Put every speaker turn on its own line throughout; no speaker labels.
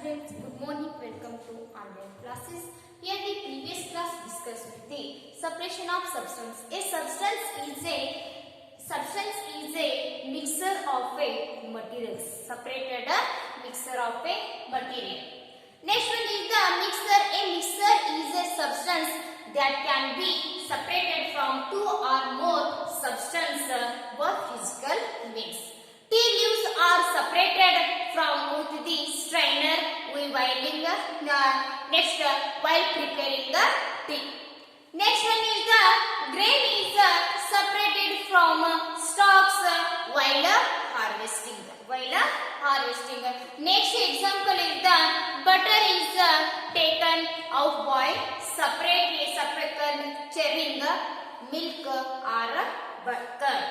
students, good morning. Welcome to online classes. Here the previous class discussed with the separation of substance. A substance is a mixture of a materials. Separated mixture of a material. Next one is the mixture. A mixture is a substance that can be separated from two or more substances by physical means. Tea leaves are separated from with the strainer while preparing the tea. Next one is the grain is separated from stalks while harvesting. Next example is the butter is taken out by separately churning milk or curd.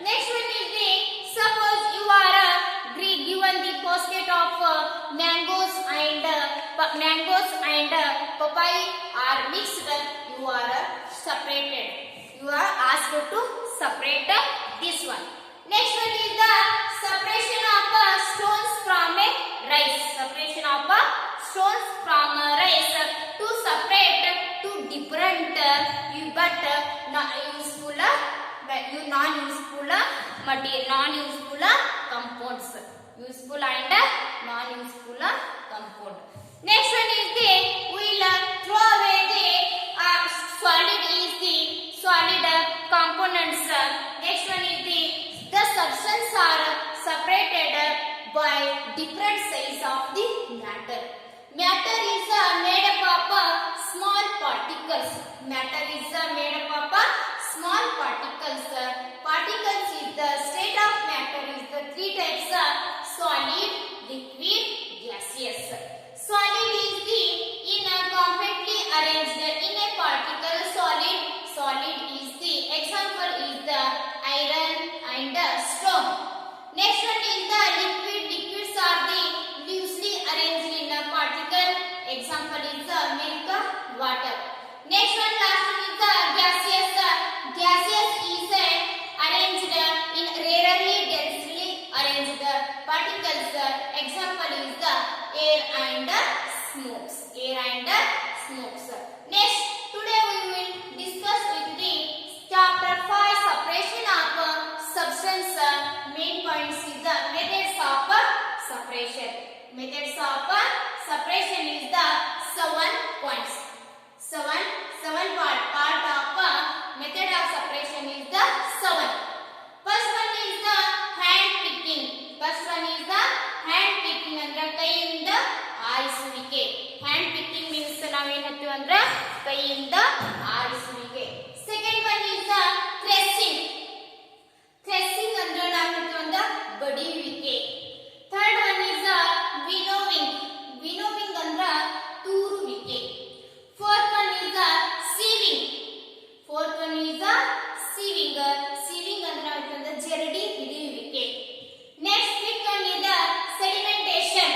Next one is the suppose you are given the basket of mangoes and papaya are mixed. You are separated. You are asked to separate this one. Next one is the separation of stones from a rice. To separate two different but non-useful compounds. Useful and non-useful compound. Next one is the we'll throw away the solid components. Next one is the substance are separated by different size of the matter. Matter is made up of small particles. Particles is the state of matter is the three types: solid, liquid, gaseous. Solid is the compactly arranged in a particle. Solid is the example is the iron and stone. Next one is the liquid. Liquids are the loosely arranged in a particle. Example is the milk, water. Next one, last one is the gaseous. Gaseous is arranged in rarely densely arranged particles. Example is the air and smokes. Next, today we will discuss with the chapter 5 separation of substance. Main points is the methods of separation. Methods of separation is the 7 points. Part of method of separation is the 7. First one is the hand picking. ಅಂದ್ರೆ ಕೈಯಿಂದ ಆರಿಸುವಿಕೆ. Hand picking means ನಾವೇನು ಹೇಳ್ತೀವಿ ಅಂದ್ರೆ ಕೈಯಿಂದ ಆರಿಸುವಿಕೆ. Second one is the threshing. ಅಂದ್ರೆ ನಾವು ಹೇಳ್ತೀವಿ ಅಂದ್ರೆ ಬಡಿಯುವಿಕೆ. Third one is the winnowing. ಅಂದ್ರೆ ತೂರುವಿಕೆ. Fourth one is the sieving. Sieving ಅಂದ್ರೆ ನಾವು ಜರಡಿ ಹಿಡಿಯುವಿಕೆ. Next, fifth one is the sedimentation.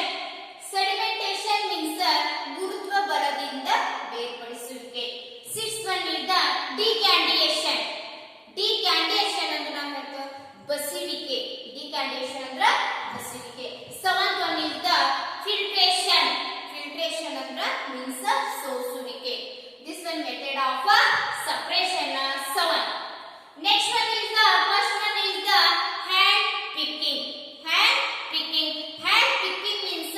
Sedimentation means ಗುರುತ್ವ ಬಲದಿಂದ ಬೇರ್ಪಡಿಸುವಿಕೆ. Sixth one is the decantation. Decantation ಅಂದ್ರೆ ನಾವು ಹೇಳ್ತೀವಿ ಬಸಿವಿಕೆ. Decantation ಅಂದ್ರೆ ಬಸಿವಿಕೆ. Seventh one is the filtration. Filtration ಅಂದ್ರೆ means ಸೋಸುವಿಕೆ. This one method of separation 7. Next one is the first one is the hand picking. Hand picking means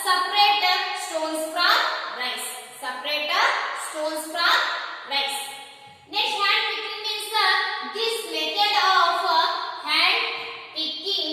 separate stones from rice. Next, hand picking means this method of hand picking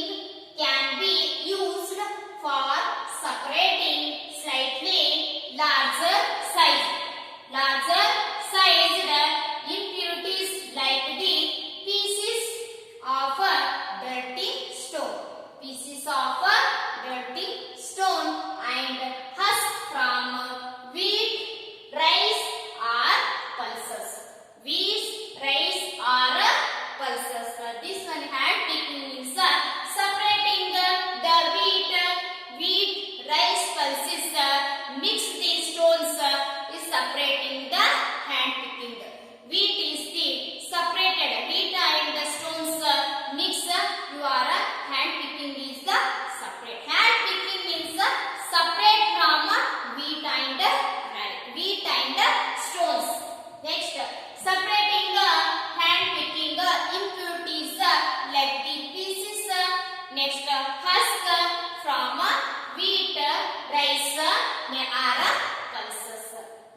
Next, husk from wheat, rice, or pulses.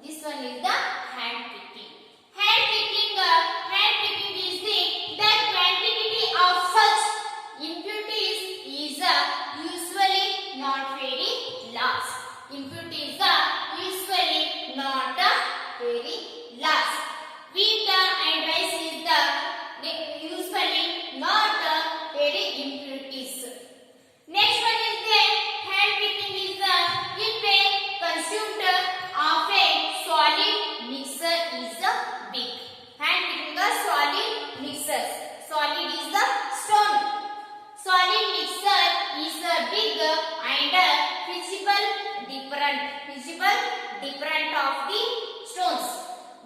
This one is the hand picking. Hand picking is the quantity of such impurities is usually not very large. Impurities are usually not very large. Wheat and rice is the usually not very impurities. Next one is the hand picking is the if a consumed of a solid mixer is big. Hand picking a solid mixer. Solid is the stone. Solid mixer is big and visible different of the stones.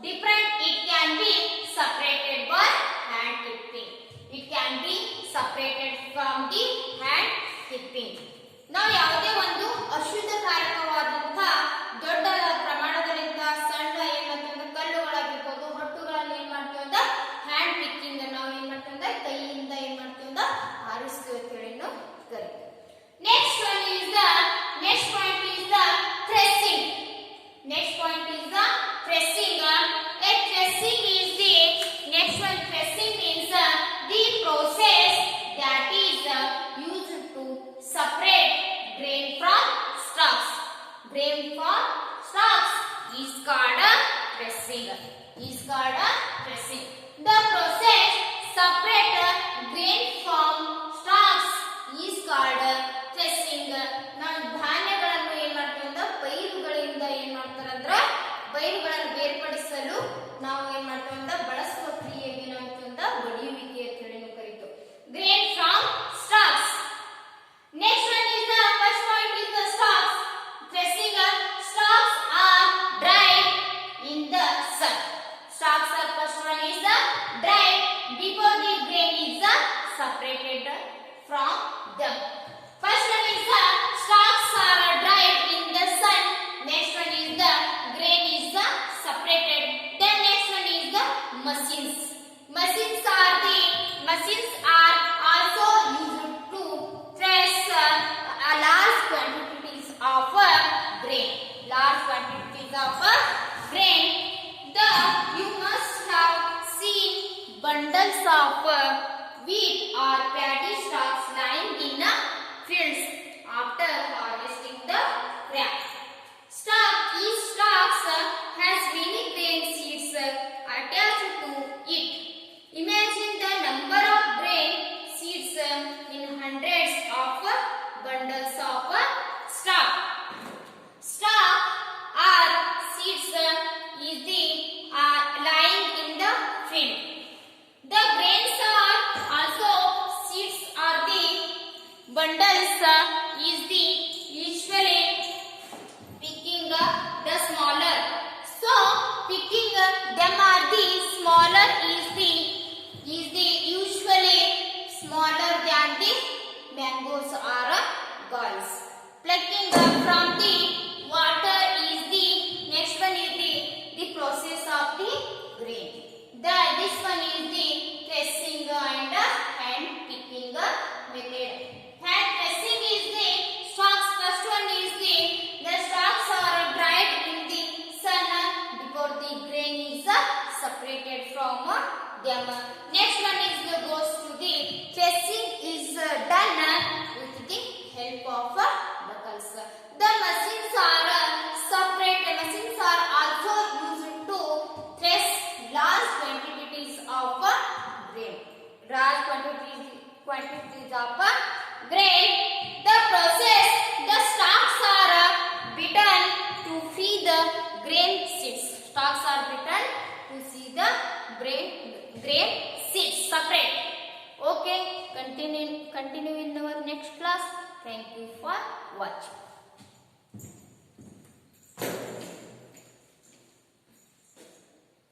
Different, it can be separated by hand picking. It can be separated from the hand picking. ನಾವು ಯಾವುದೇ ಒಂದು ಅಶುದ್ಧಕಾರಕವಾದಂತಹ ದೊಡ್ಡ ಪ್ರಮಾಣದಲ್ಲಿಂದ ಸಣ್ಣ ಏನ್ ಮಾಡ್ತೀವಿ ಕಲ್ಲುಗಳಾಗಿರ್ಬೋದು ಹೊಟ್ಟುಗಳನ್ನು ಏನ್ ಮಾಡ್ತೀವಿ ಅಂತ ಹ್ಯಾಂಡ್ ಪಿಕ್ಕಿಂಗ್ ನಾವು ಏನ್ ಮಾಡ್ತೀವಿ ಅಂತ ಕೈಯಿಂದ ಏನ್ ಮಾಡ್ತೀವಿ ಅಂತ ಆರಿಸ್ತೀವಿ ಅಂತ ಹೇಳಿ ನಾವು ಕರಿತೀವಿ. Next point is the pressing. Next point is the pressing. A pressing is the next one. Pressing means the process that is used to separate grain from stalks. Grain from stalks is called pressing. The process separate grain from stalks is called pressing. ನಾವು ಧಾನ್ಯಗಳನ್ನು ಏನ್ ಮಾಡ್ತೀವಿ ಅಂತ ಪೈರುಗಳಿಂದ ಏನ್ ಮಾಡ್ತಾರೆ ಅಂದ್ರೆ ಪೈರುಗಳನ್ನು ಬೇರ್ಪಡಿಸಲು ನಾವು ಏನ್ ಮಾಡ್ತೀವಿ ಅಂತ ಬಳಸುವ ಕ್ರಿಯೆಗೆ ಏನಾಗ್ತದೆ ಅಂತ ಬಡಿಯುವಿಕೆ ಅಂತ ಹೇಳಿ ನಾವು ಕರೀತೀವಿ. Grain from stalks. Next one is the first point is the stalks. Pressing. Stalks are dried in the sun. Stalks are first one is the dried before the grain is separated from them. First one is the stalks are dried in the sun. Next one is the grain is separated. Then next one is the machines. Machines are also used to press large quantities of grain. You must have seen bundles of wheat or paddy stalks lying in fields after harvesting the crop. Each stalk has many grain seeds attached to it. Imagine the number of grain seeds in hundreds of bundles of stalk. Stalk or seeds is the lying in the field. The grains are also seeds are the bundles is the usually picking the smaller. So picking them are the smaller is the usually smaller than the mangoes or galls. Plucking from the water is the next one is the process of the grain. This one is the pressing and hand picking method. Hand pressing is the stalks. First one is the stalks are dried in the sun before the grain is separated from them. Next one is goes to the pressing is done with the help of buckles. The machines are separate. Machines are also used to press large quantities of grain. The process, the stalks are beaten to free the grain seeds. Stalks are beaten to see the grain seeds separate. Okay, continue in our next class. Thank you for watching.